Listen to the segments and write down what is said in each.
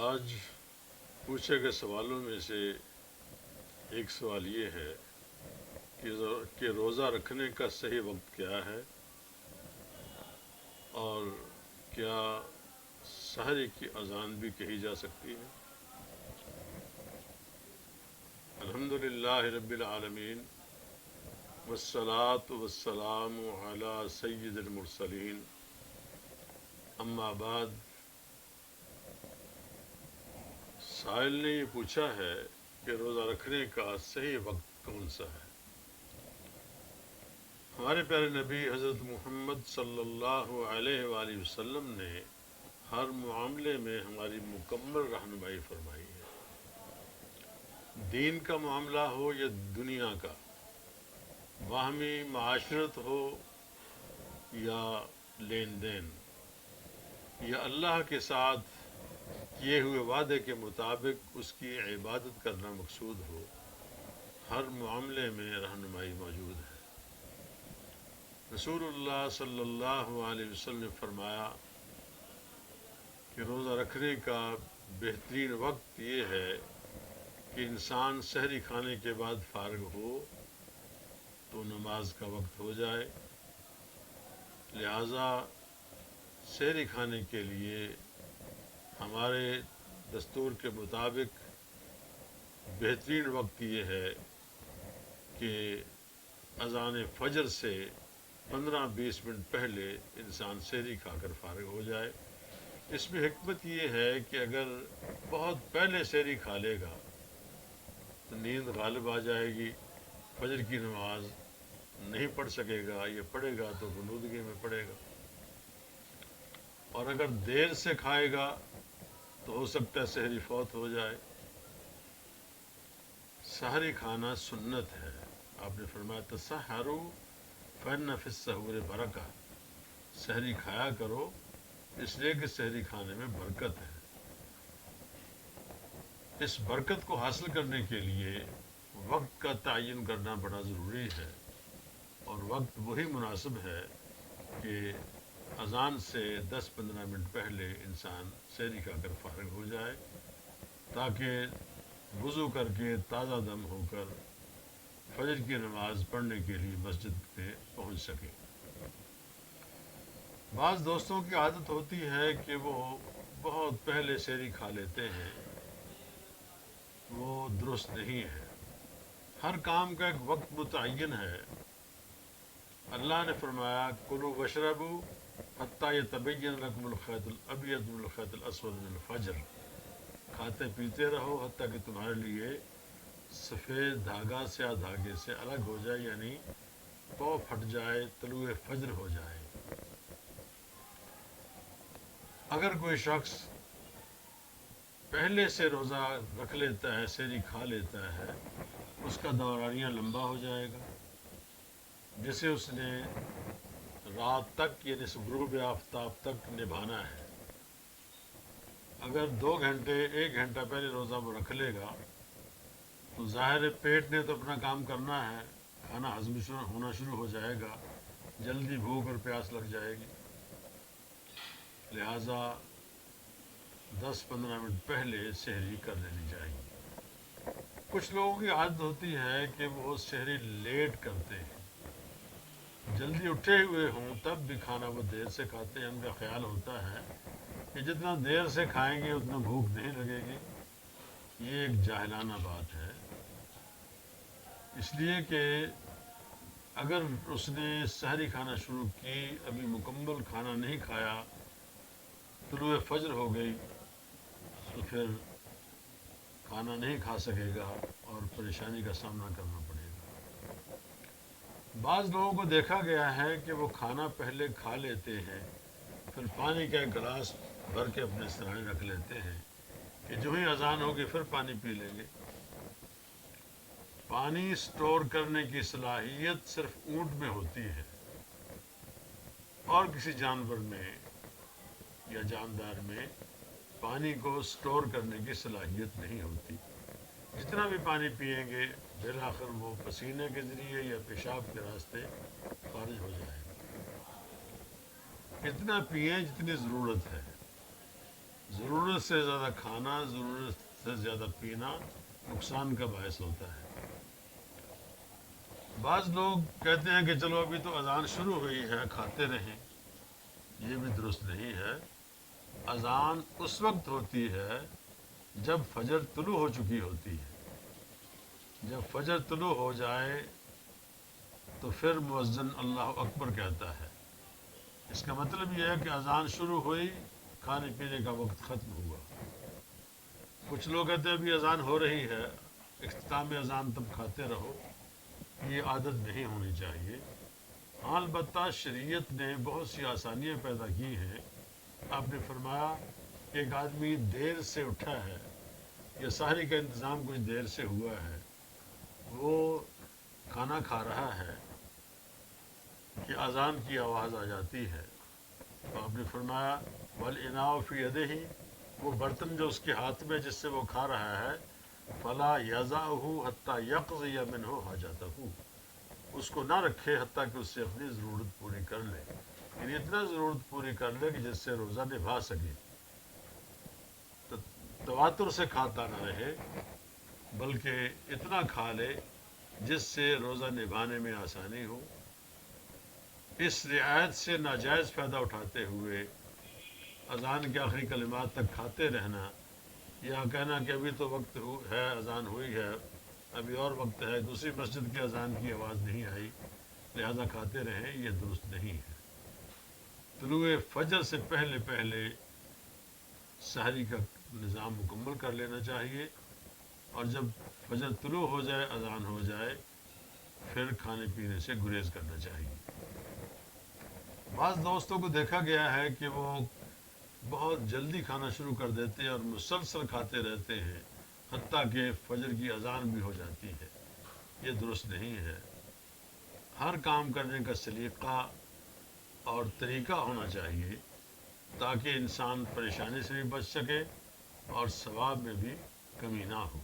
آج پوچھے گئے سوالوں میں سے ایک سوال یہ ہے کہ روزہ رکھنے کا صحیح وقت کیا ہے اور کیا سحری کی اذان بھی کہی جا سکتی ہے؟ الحمد للہ رب العالمین والصلاة والسلام علی سید المرسلین، اما بعد۔ سائل نے یہ پوچھا ہے کہ روزہ رکھنے کا صحیح وقت کون سا ہے؟ ہمارے پیارے نبی حضرت محمد صلی اللہ علیہ وآلہ وسلم نے ہر معاملے میں ہماری مکمل رہنمائی فرمائی ہے۔ دین کا معاملہ ہو یا دنیا کا، باہمی معاشرت ہو یا لین دین، یا اللہ کے ساتھ کیے ہوئے وعدے کے مطابق اس کی عبادت کرنا مقصود ہو، ہر معاملے میں رہنمائی موجود ہے۔ رسول اللہ صلی اللہ علیہ وسلم نے فرمایا کہ روزہ رکھنے کا بہترین وقت یہ ہے کہ انسان سحری کھانے کے بعد فارغ ہو تو نماز کا وقت ہو جائے، لہذا سحری کھانے کے لیے ہمارے دستور کے مطابق بہترین وقت یہ ہے کہ اذان فجر سے 15-20 منٹ پہلے انسان سحری کھا کر فارغ ہو جائے۔ اس میں حکمت یہ ہے کہ اگر بہت پہلے سحری کھا لے گا تو نیند غالب آ جائے گی، فجر کی نماز نہیں پڑھ سکے گا، یہ پڑھے گا تو غنودگی میں پڑھے گا۔ اور اگر دیر سے کھائے گا تو ہو سکتا ہے سحری فوت ہو جائے۔ سحری کھانا سنت ہے، آپ نے فرمایا تسحروا فإن فی السحور برکہ، سحری کھایا کرو اس لیے کہ سحری کھانے میں برکت ہے۔ اس برکت کو حاصل کرنے کے لیے وقت کا تعین کرنا بڑا ضروری ہے، اور وقت وہی مناسب ہے کہ اذان سے 10-15 منٹ پہلے انسان سحری کھا کر فارغ ہو جائے تاکہ وضو کر کے تازہ دم ہو کر فجر کی نماز پڑھنے کے لیے مسجد میں پہنچ سکے۔ بعض دوستوں کی عادت ہوتی ہے کہ وہ بہت پہلے سحری کھا لیتے ہیں، وہ درست نہیں ہے۔ ہر کام کا ایک وقت متعین ہے۔ اللہ نے فرمایا کلوا واشربوا حتی یتبین لکم الخیط الابیض من الخیط الاسود من الفجر، کھاتے پیتے رہو حتیٰ کہ تمہارے لیے سفید دھاگا سیاہ دھاگے سے الگ ہو جائے، یعنی پاؤں پھٹ جائے، طلوع فجر ہو جائے۔ اگر کوئی شخص پہلے سے روزہ رکھ لیتا ہے، سحری کھا لیتا ہے، اس کا دورانیہ لمبا ہو جائے گا، جسے اس نے رات تک یعنی غروب آفتاب تک نبھانا ہے۔ اگر 2 گھنٹے 1 گھنٹہ پہلے روزہ وہ رکھ لے گا تو ظاہر ہے پیٹ نے تو اپنا کام کرنا ہے، کھانا ہضم ہونا شروع ہو جائے گا، جلدی بھوک اور پیاس لگ جائے گی، لہٰذا 10-15 منٹ پہلے سحری کر لینی چاہیے۔ کچھ لوگوں کی عادت ہوتی ہے کہ وہ سحری لیٹ کرتے ہیں، جلدی اٹھے ہوئے ہوں تب بھی کھانا وہ دیر سے کھاتے ہیں۔ ان کا خیال ہوتا ہے کہ جتنا دیر سے کھائیں گے اتنا بھوک نہیں لگے گی۔ یہ ایک جاہلانہ بات ہے، اس لیے کہ اگر اس نے سحری کھانا شروع کی، ابھی مکمل کھانا نہیں کھایا، طلوع فجر ہو گئی تو پھر کھانا نہیں کھا سکے گا اور پریشانی کا سامنا کرنا پڑے گا۔ بعض لوگوں کو دیکھا گیا ہے کہ وہ کھانا پہلے کھا لیتے ہیں، پھر پانی کا ایک گلاس بھر کے اپنے سرانے رکھ لیتے ہیں کہ جو ہی اذان ہوگی پھر پانی پی لیں گے۔ پانی سٹور کرنے کی صلاحیت صرف اونٹ میں ہوتی ہے، اور کسی جانور میں یا جاندار میں پانی کو سٹور کرنے کی صلاحیت نہیں ہوتی۔ جتنا بھی پانی پئیں گے بالآخر وہ پسینے کے ذریعے یا پیشاب کے راستے خارج ہو جائے گا۔ اتنا پئیں جتنی ضرورت ہے۔ ضرورت ضرورت سے زیادہ کھانا، ضرورت سے زیادہ پینا نقصان کا باعث ہوتا ہے۔ بعض لوگ کہتے ہیں کہ چلو ابھی تو اذان شروع ہوئی ہے، کھاتے رہیں، یہ بھی درست نہیں ہے۔ اذان اس وقت ہوتی ہے جب فجر طلوع ہو چکی ہوتی ہے۔ جب فجر طلوع ہو جائے تو پھر مؤذن اللہ اکبر کہتا ہے۔ اس کا مطلب یہ ہے کہ اذان شروع ہوئی، کھانے پینے کا وقت ختم ہوا۔ کچھ لوگ کہتے ہیں ابھی اذان ہو رہی ہے، اختتام اذان تب کھاتے رہو، یہ عادت نہیں ہونی چاہیے۔ ہاں البتہ شریعت نے بہت سی آسانیاں پیدا کی ہیں۔ آپ نے فرمایا کہ ایک آدمی دیر سے اٹھا ہے یا سحری کا انتظام کچھ دیر سے ہوا ہے، وہ کھانا کھا رہا ہے کہ اذان کی آواز آ جاتی ہے، تو آپ نے فرمایا وَالْإِنَاءُ فِي يَدِهِ، وہ برتن جو اس کے ہاتھ میں جس سے وہ کھا رہا ہے، فَلَا يَضَعْهُ حَتَّى يَقْضِيَ مِنْهُ حَاجَتَهُ، اس کو نہ رکھے حتیٰ کہ اس سے اپنی ضرورت پوری کر لے، یعنی اتنا ضرورت پوری کر لے کہ جس سے روزہ نبھا سکے۔ تو تواتر سے کھاتا نہ رہے، بلکہ اتنا کھا لے جس سے روزہ نبھانے میں آسانی ہو۔ اس رعایت سے ناجائز فائدہ اٹھاتے ہوئے اذان کے آخری کلمات تک کھاتے رہنا، یا کہنا کہ ابھی تو وقت ہے، اذان ہوئی ہے، ابھی اور وقت ہے، دوسری مسجد کی اذان کی آواز نہیں آئی، لہذا کھاتے رہیں، یہ درست نہیں ہے۔ طلوع فجر سے پہلے پہلے سحری کا نظام مکمل کر لینا چاہیے، اور جب فجر طلوع ہو جائے، اذان ہو جائے، پھر کھانے پینے سے گریز کرنا چاہیے۔ بعض دوستوں کو دیکھا گیا ہے کہ وہ بہت جلدی کھانا شروع کر دیتے ہیں اور مسلسل کھاتے رہتے ہیں حتیٰ کہ فجر کی اذان بھی ہو جاتی ہے، یہ درست نہیں ہے۔ ہر کام کرنے کا سلیقہ اور طریقہ ہونا چاہیے تاکہ انسان پریشانی سے بھی بچ سکے اور ثواب میں بھی کمی نہ ہو۔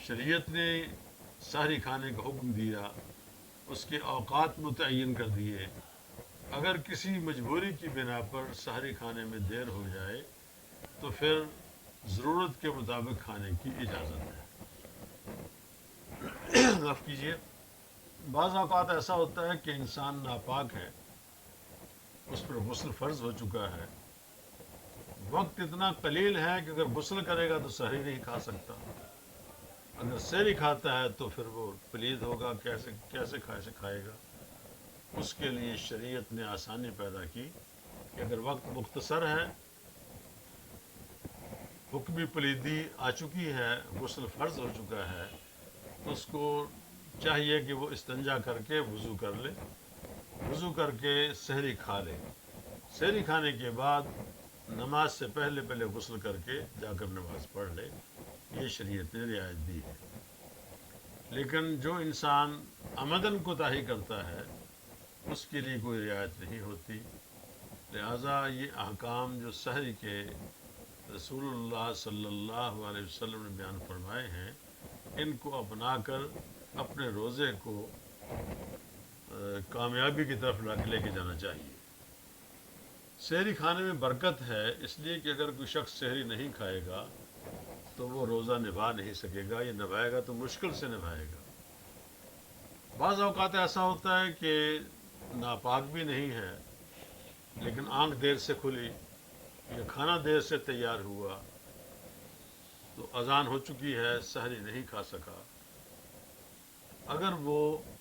شریعت نے سحری کھانے کا حکم دیا، اس کے اوقات متعین کر دیے۔ اگر کسی مجبوری کی بنا پر سحری کھانے میں دیر ہو جائے تو پھر ضرورت کے مطابق کھانے کی اجازت ہے۔ معاف کیجیے، بعض اوقات ایسا ہوتا ہے کہ انسان ناپاک ہے، اس پر غسل فرض ہو چکا ہے، وقت اتنا قلیل ہے کہ اگر غسل کرے گا تو سحری نہیں کھا سکتا، اگر سحری کھاتا ہے تو پھر وہ پلید ہوگا، کیسے کھائے گا۔ اس کے لیے شریعت نے آسانی پیدا کی کہ اگر وقت مختصر ہے، حکمی پلیدی آ چکی ہے، غسل فرض ہو چکا ہے، تو اس کو چاہیے کہ وہ استنجا کر کے وضو کر لے، وضو کر کے سحری کھا لے، سحری کھانے کے بعد نماز سے پہلے غسل کر کے جا کر نماز پڑھ لے، یہ شریعت نے رعایت دی ہے۔ لیکن جو انسان عمدن کوتاہی کرتا ہے اس کے لیے کوئی رعایت نہیں ہوتی، لہذا یہ احکام جو سحری کے رسول اللہ صلی اللہ علیہ وسلم نے بیان فرمائے ہیں، ان کو اپنا کر اپنے روزے کو کامیابی کی طرف لے کے جانا چاہیے۔ سحری کھانے میں برکت ہے، اس لیے کہ اگر کوئی شخص سحری نہیں کھائے گا تو وہ روزہ نبھا نہیں سکے گا، یا نبھائے گا تو مشکل سے نبھائے گا۔ بعض اوقات ایسا ہوتا ہے کہ ناپاک بھی نہیں ہے لیکن آنکھ دیر سے کھلی یا کھانا دیر سے تیار ہوا، تو اذان ہو چکی ہے، سحری نہیں کھا سکا، اگر وہ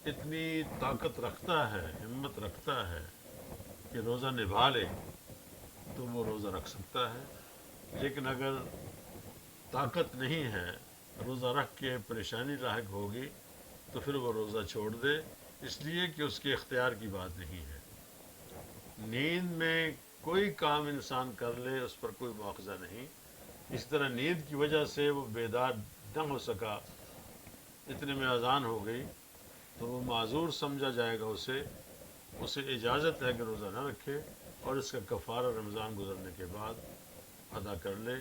اتنی طاقت رکھتا ہے، ہمت رکھتا ہے کہ روزہ نبھا لے تو وہ روزہ رکھ سکتا ہے، لیکن اگر طاقت نہیں ہے، روزہ رکھ کے پریشانی لاحق ہوگی تو پھر وہ روزہ چھوڑ دے، اس لیے کہ اس کے اختیار کی بات نہیں ہے۔ نیند میں کوئی کام انسان کر لے اس پر کوئی مواخذہ نہیں، اس طرح نیند کی وجہ سے وہ بیدار نہ ہو سکا، اتنے میں اذان ہو گئی تو وہ معذور سمجھا جائے گا، اسے اجازت ہے کہ روزہ نہ رکھے اور اس کا کفارہ رمضان گزرنے کے بعد ادا کر لے۔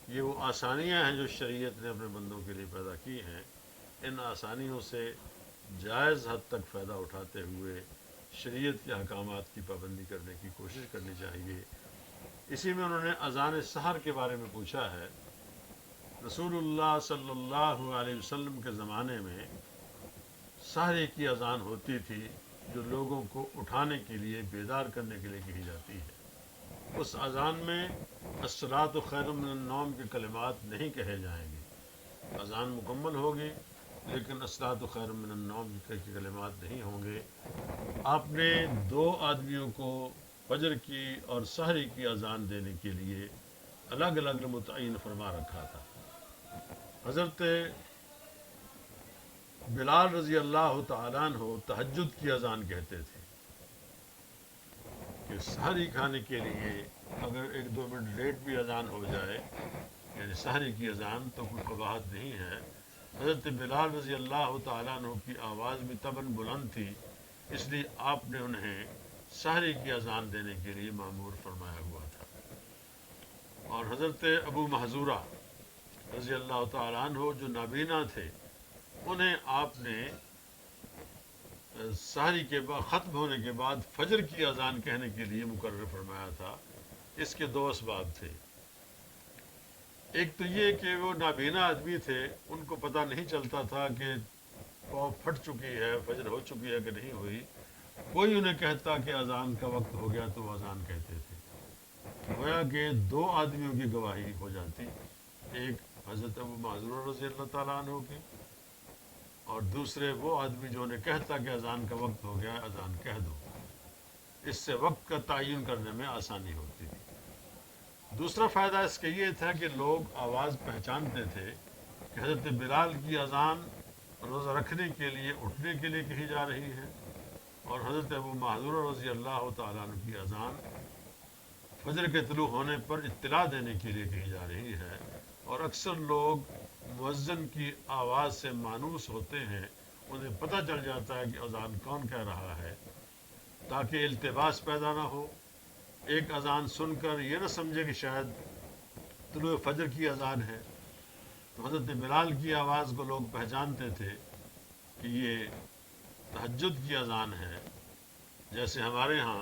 یہ وہ آسانیاں ہیں جو شریعت نے اپنے بندوں کے لیے پیدا کی ہیں، ان آسانیوں سے جائز حد تک فائدہ اٹھاتے ہوئے شریعت کے احکامات کی پابندی کرنے کی کوشش کرنی چاہیے۔ اسی میں انہوں نے اذان سحر کے بارے میں پوچھا ہے۔ رسول اللہ صلی اللہ علیہ وسلم کے زمانے میں سحر کی اذان ہوتی تھی، جو لوگوں کو اٹھانے کے لیے، بیدار کرنے کے لیے کہی جاتی ہے۔ اس اذان میں الصلاۃ خیر من النوم کے کلمات نہیں کہے جائیں گے۔ اذان مکمل ہوگی لیکن الصلاۃ خیر من النوم کے کلمات نہیں ہوں گے۔ آپ نے دو آدمیوں کو فجر کی اور سحری کی اذان دینے کے لیے الگ الگ متعین فرما رکھا تھا۔ حضرت بلال رضی اللہ تعالیٰ عنہ تہجد کی اذان کہتے تھے کہ سحری کھانے کے لیے اگر 1-2 منٹ لیٹ بھی اذان ہو جائے، یعنی سحری کی اذان، تو کوئی قباحت نہیں ہے۔ حضرت بلال رضی اللہ تعالیٰ عنہ کی آواز بھی طبعاً بلند تھی، اس لیے آپ نے انہیں سحری کی اذان دینے کے لیے مأمور فرمایا ہوا تھا۔ اور حضرت ابو محذورہ رضی اللہ تعالیٰ عنہ جو نابینا تھے، انہیں آپ نے سحری کے بعد ختم ہونے کے بعد فجر کی اذان کہنے کے لیے مقرر فرمایا تھا۔ اس کے دو اسباب تھے۔ ایک تو یہ کہ وہ نابینا آدمی تھے، ان کو پتہ نہیں چلتا تھا کہ پاؤں پھٹ چکی ہے، فجر ہو چکی ہے کہ نہیں ہوئی۔ کوئی انہیں کہتا کہ اذان کا وقت ہو گیا تو وہ اذان کہتے تھے، گویا کہ دو آدمیوں کی گواہی ہو جاتی، ایک حضرت ابو معذور رضی اللہ تعالیٰ عنہ کی، اور دوسرے وہ آدمی جو انہیں کہتا کہ اذان کا وقت ہو گیا، اذان کہہ دو۔ اس سے وقت کا تعین کرنے میں آسانی ہوتی تھی۔ دوسرا فائدہ اس کا یہ تھا کہ لوگ آواز پہچانتے تھے کہ حضرت بلال کی اذان روزہ رکھنے کے لیے، اٹھنے کے لیے کہی جا رہی ہے، اور حضرت ابو معذور رضی اللہ تعالیٰ عنہ کی اذان فجر کے طلوع ہونے پر اطلاع دینے کے لیے کہی جا رہی ہے۔ اور اکثر لوگ مؤذن کی آواز سے مانوس ہوتے ہیں، انہیں پتہ چل جاتا ہے کہ اذان کون کہہ رہا ہے، تاکہ التباس پیدا نہ ہو۔ ایک اذان سن کر یہ نہ سمجھے کہ شاید طلوع فجر کی اذان ہے۔ تو حضرت بلال کی آواز کو لوگ پہچانتے تھے کہ یہ تہجد کی اذان ہے۔ جیسے ہمارے ہاں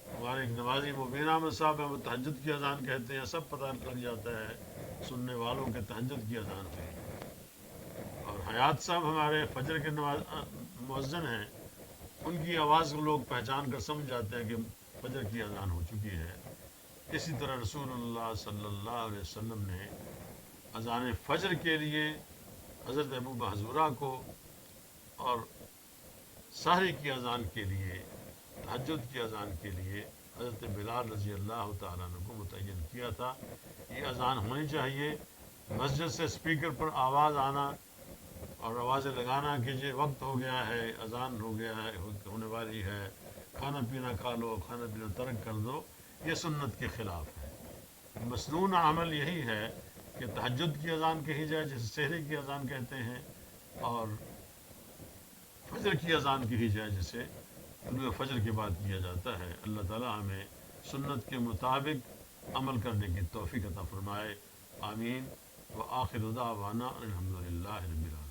ہمارے ایک نمازی مبین احمد صاحب ہیں، وہ تہجد کی اذان کہتے ہیں، سب پتہ لگ جاتا ہے سننے والوں کے تہجد کی اذان ہوئی۔ اور حیات صاحب ہمارے فجر کے مؤذن ہیں، ان کی آواز کو لوگ پہچان کر سمجھ جاتے ہیں کہ فجر کی اذان ہو چکی ہے۔ اسی طرح رسول اللہ صلی اللہ علیہ وسلم نے اذان فجر کے لیے حضرت ابو محذورہ کو اور سحری کی اذان کے لیے، تہجد کی اذان کے لیے حضرت بلال رضی اللہ تعالیٰ عنہ کو متعین کیا تھا۔ یہ اذان ہونی چاہیے، مسجد سے اسپیکر پر آواز آنا اور آوازیں لگانا کہ یہ وقت ہو گیا ہے، اذان ہو گیا ہے، ہونے والی ہے، کھانا پینا کھا لو، کھانا پینا ترک کر دو، یہ سنت کے خلاف ہے۔ مسنون عمل یہی ہے کہ تہجد کی اذان کہی جائے جسے سحری کی اذان کہتے ہیں، اور فجر کی اذان کہی جائے جسے طلوع فجر کے بعد کیا جاتا ہے۔ اللہ تعالیٰ ہمیں سنت کے مطابق عمل کرنے کی توفیق عطا فرمائے، آمین۔ وآخر دعوانا الحمدللہ رب العالمین۔